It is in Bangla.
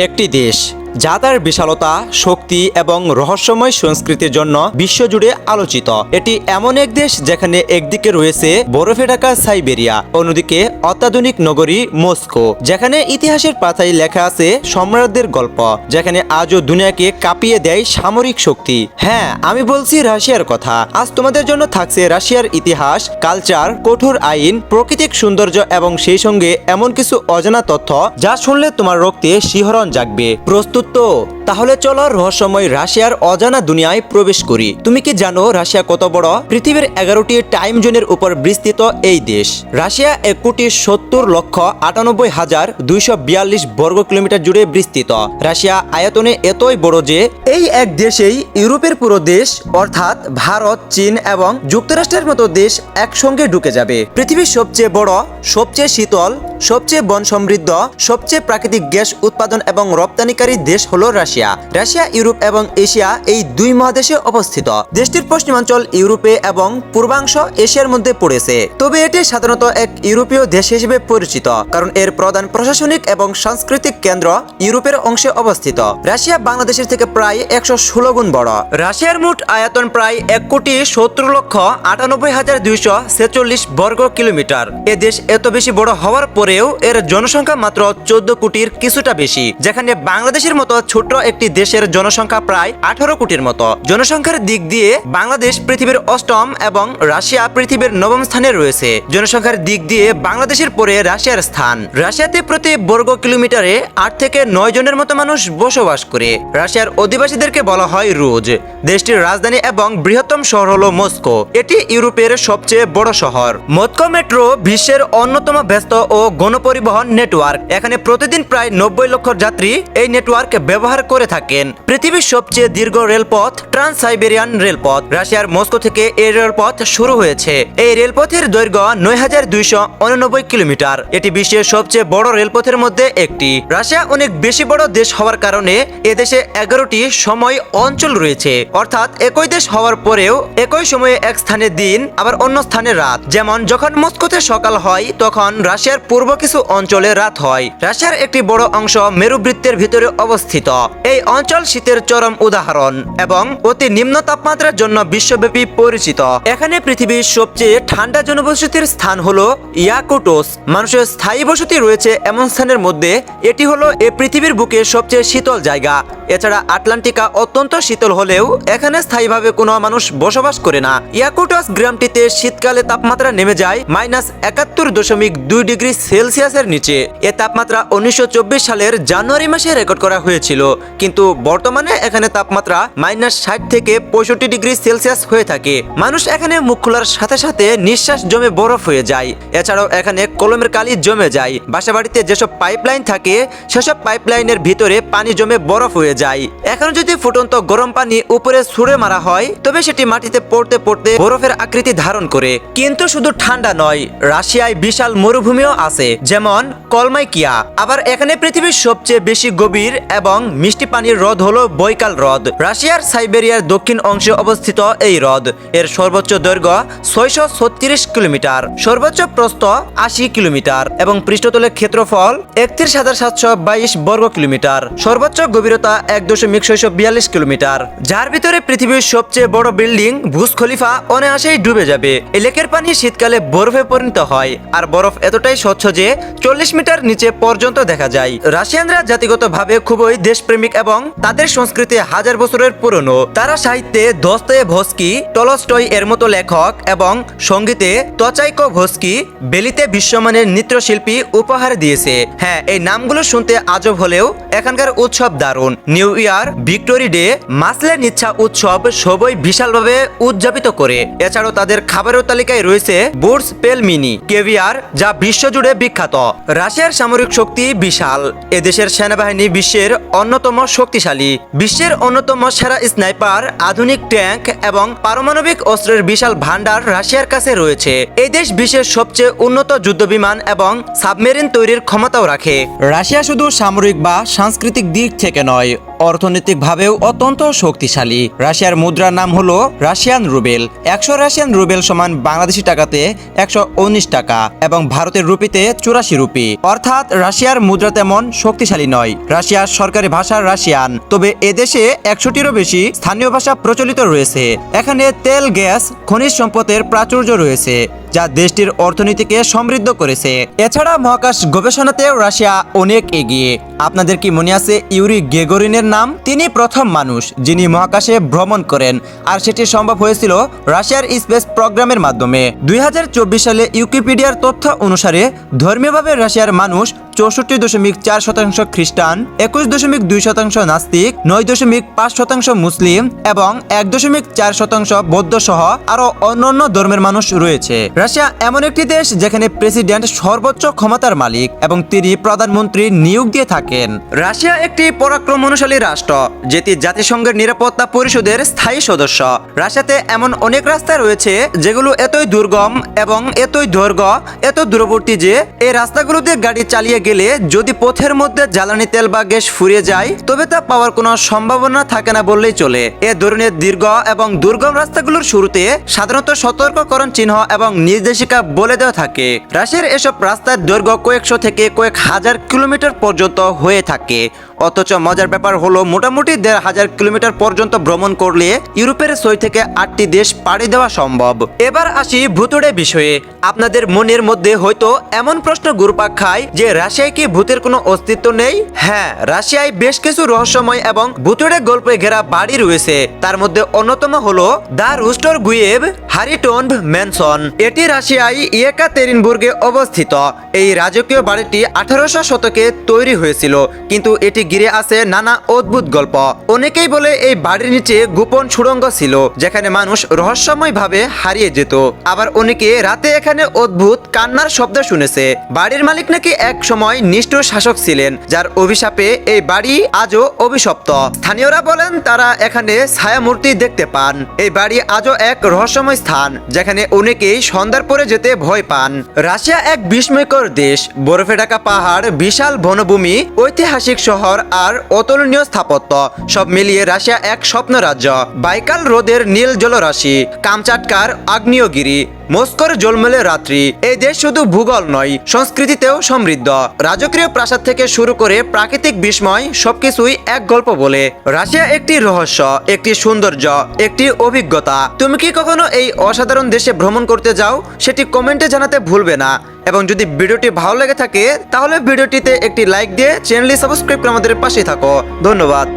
একটি দেশ যা তার বিশালতা, শক্তি এবং রহস্যময় সংস্কৃতির জন্য বিশ্বজুড়ে আলোচিত। এটি এমন এক দেশ যেখানে একদিকে রয়েছে বরফে ঢাকা সাইবেরিয়া, অন্যদিকে অত্যাধুনিক নগরী মস্কো, যেখানে ইতিহাসের পাতায় লেখা আছে সম্রাটদের গল্প, যেখানে আজও দুনিয়াকে কাঁপিয়ে দেয় সামরিক শক্তি। হ্যাঁ, আমি বলছি রাশিয়ার কথা। আজ তোমাদের জন্য থাকছে রাশিয়ার ইতিহাস, কালচার, কঠোর আইন, প্রাকৃতিক সৌন্দর্য এবং সেই সঙ্গে এমন কিছু অজানা তথ্য যা শুনলে তোমার রক্তে শিহরণ জাগবে। প্রস্তুত তো? তাহলে চলো রহস্যময় রাশিয়ার অজানা দুনিয়ায় প্রবেশ করি। তুমি কি জানো রাশিয়া কত বড়? পৃথিবীর 11টি টাইম জোনের উপর বিস্তৃত এই দেশ। রাশিয়া 1,70,98,242 বর্গ কিলোমিটার জুড়ে বিস্তৃত। রাশিয়া আয়তনে এতই বড় যে এই এক দেশেই ইউরোপের পুরো দেশ অর্থাৎ ভারত, চীন এবং যুক্তরাষ্ট্রের মতো দেশ একসঙ্গে ঢুকে যাবে। পৃথিবীর সবচেয়ে বড়, সবচেয়ে শীতল, সবচেয়ে বন সমৃদ্ধ, সবচেয়ে প্রাকৃতিক গ্যাস উৎপাদন এবং রপ্তানিকারী দেশ হলো রাশিয়া। রাশিয়া ইউরোপ এবং এশিয়া এই দুই মহাদেশে অবস্থিত। দেশটির পশ্চিমাঞ্চল ইউরোপে এবং পূর্বাংশ এশিয়ার মধ্যে পড়েছে। তবে এটি সাধারণত এক ইউরোপীয় দেশ হিসেবে পরিচিত, কারণ এর প্রধান প্রশাসনিক এবং সাংস্কৃতিক কেন্দ্র ইউরোপের অংশে অবস্থিত। রাশিয়া বাংলাদেশের থেকে প্রায় 116 গুণ বড়। রাশিয়ার মোট আয়তন প্রায় 1,70,98,246 বর্গ কিলোমিটার। এ দেশ এত বেশি বড় হওয়ার পরেও এর জনসংখ্যা মাত্র 14 কোটির কিছুটা বেশি, যেখানে বাংলাদেশের মতো ছোট্ট একটি দেশের জনসংখ্যা প্রায় 18 কোটির মতো। জনসংখ্যার দিক দিয়ে বাংলাদেশ পৃথিবীর 8ম এবং রাশিয়া পৃথিবীর 9ম স্থানে রয়েছে। জনসংখ্যার দিক দিয়ে বাংলাদেশের পরে রাশিয়ার স্থান। রাশিয়াতে প্রতি বর্গ কিলোমিটারে 8 থেকে 9 জনের মতো মানুষ বসবাস করে। রাশিয়ার অধিবাসীদেরকে বলা হয় রুজ। দেশটির রাজধানী এবং বৃহত্তম শহর হলো মস্কো। এটি ইউরোপের সবচেয়ে বড় শহর। মস্কো মেট্রো বিশ্বের অন্যতম ব্যস্ত ও গণপরিবহন নেটওয়ার্ক। এখানে প্রতিদিন প্রায় 90 লক্ষ যাত্রী এই নেটওয়ার্ক ব্যবহার করে থাকেন। পৃথিবীর সবচেয়ে দীর্ঘ রেলপথ ট্রান্স সাইবেরিয়ান রেলপথ। রাশিয়ার মস্কো থেকে এই রেলপথ শুরু হয়েছে। এই রেলপথের দৈর্ঘ্য 9,289 কিলোমিটার। এটি বিশ্বের সবচেয়ে বড় রেলপথের মধ্যে একটি। রাশিয়া অনেক বেশি বড় দেশ হওয়ার কারণে এদেশে 11টি সময় অঞ্চল রয়েছে, অর্থাৎ একই দেশ হওয়ার পরেও একই সময়ে এক স্থানে দিন আবার অন্য স্থানে রাত। যেমন যখন মস্কোতে সকাল হয় তখন রাশিয়ার পূর্ব কিছু অঞ্চলে রাত হয়। রাশিয়ার একটি বড় অংশ মেরুবৃত্তের ভিতরে অবস্থিত। এই অঞ্চল শীতের চরম উদাহরণ এবং অতি নিম্ন তাপমাত্রার জন্য বিশ্বব্যাপী পরিচিত। এখানে পৃথিবীর সবচেয়ে ঠান্ডা জনবসতির স্থান হলো ইয়াকুটস। মানুষের স্থায়ী বসতি রয়েছে এমন স্থানের মধ্যে এটি হলো এই পৃথিবীর বুকে সবচেয়ে শীতল জায়গা। এছাড়া আটলান্টিকা অত্যন্ত শীতল হলেও এখানে স্থায়ীভাবে কোনো মানুষ বসবাস করে না। ইয়াকুটস গ্রামটিতে শীতকালে তাপমাত্রা নেমে যায় -71.2 ডিগ্রি সেলসিয়াসের নিচে। এ তাপমাত্রা 1924 সালের জানুয়ারি মাসে রেকর্ড করা হয়েছিল, কিন্তু বর্তমানে এখানে তাপমাত্রা -60 থেকে 65 ডিগ্রি সেলসিয়াস হয়ে থাকে। মানুষ এখানে মুখ খোলার সাথে সাথে নিঃশ্বাস জমে বরফ হয়ে যায়। এছাড়াও এখানে কলমের কালি জমে যায়। বাসাবাড়িতে যেসব পাইপলাইন থাকে সেসব পাইপলাইনের ভিতরে পানি জমে বরফ হয়ে যায়। এখন যদি ফুটন্ত গরম পানি উপরে ছুঁড়ে মারা হয় তবে সেটি মাটিতে পড়তে পড়তে বরফের আকৃতি ধারণ করে। কিন্তু শুধু ঠান্ডা নয়, রাশিয়ায় বিশাল মরুভূমিও আছে, যেমন কলমাইকিয়া। আবার এখানে পৃথিবীর সবচেয়ে বেশি গভীর এবং মিষ্টি পানির হ্রদ হলো বৈকাল হ্রদ। রাশিয়ার সাইবেরিয়ার দক্ষিণ অংশে অবস্থিত এই হ্রদ। এর সর্বোচ্চ দৈর্ঘ্য 636 কিলোমিটার, সর্বোচ্চ প্রস্থ 80 কিলোমিটার এবং পৃষ্ঠতলের ক্ষেত্রফল 31,722 বর্গ কিলোমিটার। সর্বোচ্চ গভীরতা 1.642 কিলোমিটার, যার ভিতরে পৃথিবীর সবচেয়ে বড় বিল্ডিং বুর্জ খলিফা অনায়াসেই ডুবে যাবে। এই লেকের পানি শীতকালে বরফে পরিণত হয়, আর বরফ এতটাই স্বচ্ছ যে 40 মিটার নিচে পর্যন্ত দেখা যায়। রাশিয়ানরা জাতিগতভাবে খুবই দেশপ্রেমিক এবং তাদের সংস্কৃতি হাজার বছরের পুরনো। তারা সাহিত্যে দস্তয়েভস্কি, টলস্টয় এর মতো লেখক এবং সঙ্গীতে তচাইকোভস্কি, বেলিতে বিশ্বমানের নৃত্যশিল্পী উপহার দিয়েছে। হ্যাঁ, এই নামগুলো শুনতে আজব হলেও এখানকার উৎসব দারুণ। নিউ ইয়ার, ভিক্টোরি ডে, মাসলে নিচ্ছা উৎসব সবই বিশালভাবে উদযাপিত করে। এছাড়াও তাদের খাবারের তালিকায় রয়েছে বুর্স পেলমিনি, কেভিয়ার, যা বিশ্বজুড়ে বিখ্যাত। রাশিয়ার সামরিক শক্তি বিশাল। এদেশের সেনাবাহিনী বিশ্বের অন্যতম শক্তিশালী। বিশ্বের অন্যতম সেরা স্নাইপার, আধুনিক ট্যাঙ্ক এবং পারমাণবিক অস্ত্রের বিশাল ভান্ডার রাশিয়ার কাছে রয়েছে। এই দেশ বিশ্বের সবচেয়ে উন্নত যুদ্ধবিমান এবং সাবমেরিন তৈরির ক্ষমতাও রাখে। রাশিয়া শুধু সামরিক বা সাংস্কৃতিক দিক থেকে নয়, অর্থনৈতিকভাবেও অত্যন্ত শক্তিশালী। রাশিয়ার মুদ্রার নাম হলো রাশিয়ান রুবেল। 100 রাশিয়ান রুবেল সমান বাংলাদেশি টাকাতে 119 টাকা এবং ভারতের রুপিতে 84 রুপি। অর্থাৎ রাশিয়ার মুদ্রা তেমন শক্তিশালী নয়। রাশিয়ার সরকারি ভাষা রাশিয়ান, তবে এদেশে 100টিরও বেশি স্থানীয় ভাষা প্রচলিত রয়েছে। এখানে তেল, গ্যাস, খনিজ সম্পদের প্রাচুর্য রয়েছে, যা দেশটির অর্থনীতিকে সমৃদ্ধ করেছে। এছাড়া মহাকাশ গবেষণাতেও রাশিয়া অনেক এগিয়ে। আপনাদের কি মনে আছে ইউরি গেগরিনের নাম? তিনি প্রথম মানুষ যিনি মহাকাশে ভ্রমণ করেন, আর সেটি সম্ভব হয়েছিল রাশিয়ার স্পেস প্রোগ্রামের মাধ্যমে। 2024 সালে উইকিপিডিয়ার তথ্য অনুসারে ধর্মীয়ভাবে রাশিয়ার মানুষ 64.4% খ্রিস্টান, 21.2% নাস্তিক, 9.5% মুসলিম এবং 1.4% বৌদ্ধ সহ আরো অন্যান্য ধর্মের মানুষ রয়েছে। রাশিয়া এমন একটি দেশ যেখানে প্রেসিডেন্ট সর্বোচ্চ ক্ষমতার মালিক এবং তিনি প্রধানমন্ত্রী নিয়োগ দিয়ে থাকেন। রাশিয়া একটি পরাক্রমশালী রাষ্ট্র, যেটি জাতিসংঘের নিরাপত্তা পরিষদের স্থায়ী সদস্য। রাশিয়াতে এমন অনেক রাস্তা রয়েছে যেগুলো এতই দুর্গম এবং এতই দৈর্ঘ্য, এত দূরবর্তী যে এই রাস্তাগুলো দিয়ে গাড়ি চালিয়ে গেলে যদি পথের মধ্যে জ্বালানি তেল বা গ্যাস ফুরিয়ে যায় তবে তা পাওয়ার কোনো সম্ভাবনা থাকে না বললেই চলে। এ ধরনের দীর্ঘ এবং দুর্গম রাস্তাগুলোর শুরুতে সাধারণত সতর্ককরণ চিহ্ন এবং নির্দেশিকা বলে দেওয়া থাকে। রাশিয়ার এসব রাস্তার দৈর্ঘ্য কয়েকশো থেকে কয়েক হাজার কিলোমিটার পর্যন্ত হয়ে থাকে। অথচ মজার ব্যাপার হলো মোটামুটি 1,500 কিলোমিটার পর্যন্ত ভ্রমণ করলে ইউরোপের 6 থেকে 8টি দেশ পাড়ি দেওয়া সম্ভব। এবার আসি ভুতুড়ে বিষয়ে। আপনাদের মনের মধ্যে হয়তো এমন প্রশ্ন ঘুরপাক খায় যে রাশিয়ায় কি ভূতের কোনো অস্তিত্ব নেই? হ্যাঁ, রাশিয়ায় বেশ কিছু রহস্যময় এবং ভুতুড়ে গল্পে ঘেরা বাড়ি রয়েছে। তার মধ্যে অন্যতম হলো দ্য রুস্টার গুয়েভ হারিটোন্ড ম্যানসন। এটি রাশিয়ায় ইয়েকাতেরিনবুর্গে অবস্থিত। এই রাজকীয় বাড়িটি 1800 শতকে তৈরি হয়েছিল, কিন্তু এটি ঘিরে আছে নানা অদ্ভুত গল্প। অনেকেই বলে এই বাড়ির নিচে গোপন সুড়ঙ্গ ছিল যেখানে মানুষ রহস্যময়ভাবে হারিয়ে যেত। আবার অনেকে রাতে এখানে অদ্ভুত কান্নার শব্দ শুনেছে। বাড়ির মালিক নাকি এক সময় নিষ্ঠুর শাসক ছিলেন, যার অভিশাপে এই বাড়ি আজও অভিশপ্ত। স্থানীয়রা বলেন তারা এখানে ছায়ামূর্তি দেখতে পান। এই বাড়ি আজও এক রহস্যময় স্থান যেখানে অনেকেই সন্ধ্যার পরে যেতে ভয় পান। রাশিয়া এক বিস্ময়কর দেশ। বরফে ঢাকা পাহাড়, বিশাল বনভূমি, ঐতিহাসিক শহর আর অতুলনীয় স্থাপত্য, সব মিলিয়ে রাশিয়া এক স্বপ্ন রাজ্য। বাইকাল হ্রদের নীল জলরাশি, কামচাটকার আগ্নেয়গিরি, মস্কোর জলমলে রাত্রি। এই দেশ শুধু ভূগোল নয়, সংস্কৃতিতেও সমৃদ্ধ। রাজকীয় প্রাসাদ থেকে শুরু করে প্রাকৃতিক বিস্ময়, সবকিছুই এক গল্প বলে। রাশিয়া একটি রহস্য, একটি সৌন্দর্য, একটি অভিজ্ঞতা। তুমি কি কখনো এই অসাধারণ দেশে ভ্রমণ করতে যাও? সেটি কমেন্টে জানাতে ভুলবে না। এবং যদি ভিডিওটি ভালো লেগে থাকে তাহলে ভিডিওটিতে একটি লাইক দিয়ে চ্যানেলটি সাবস্ক্রাইব করে আমাদের পাশে থাকো। ধন্যবাদ।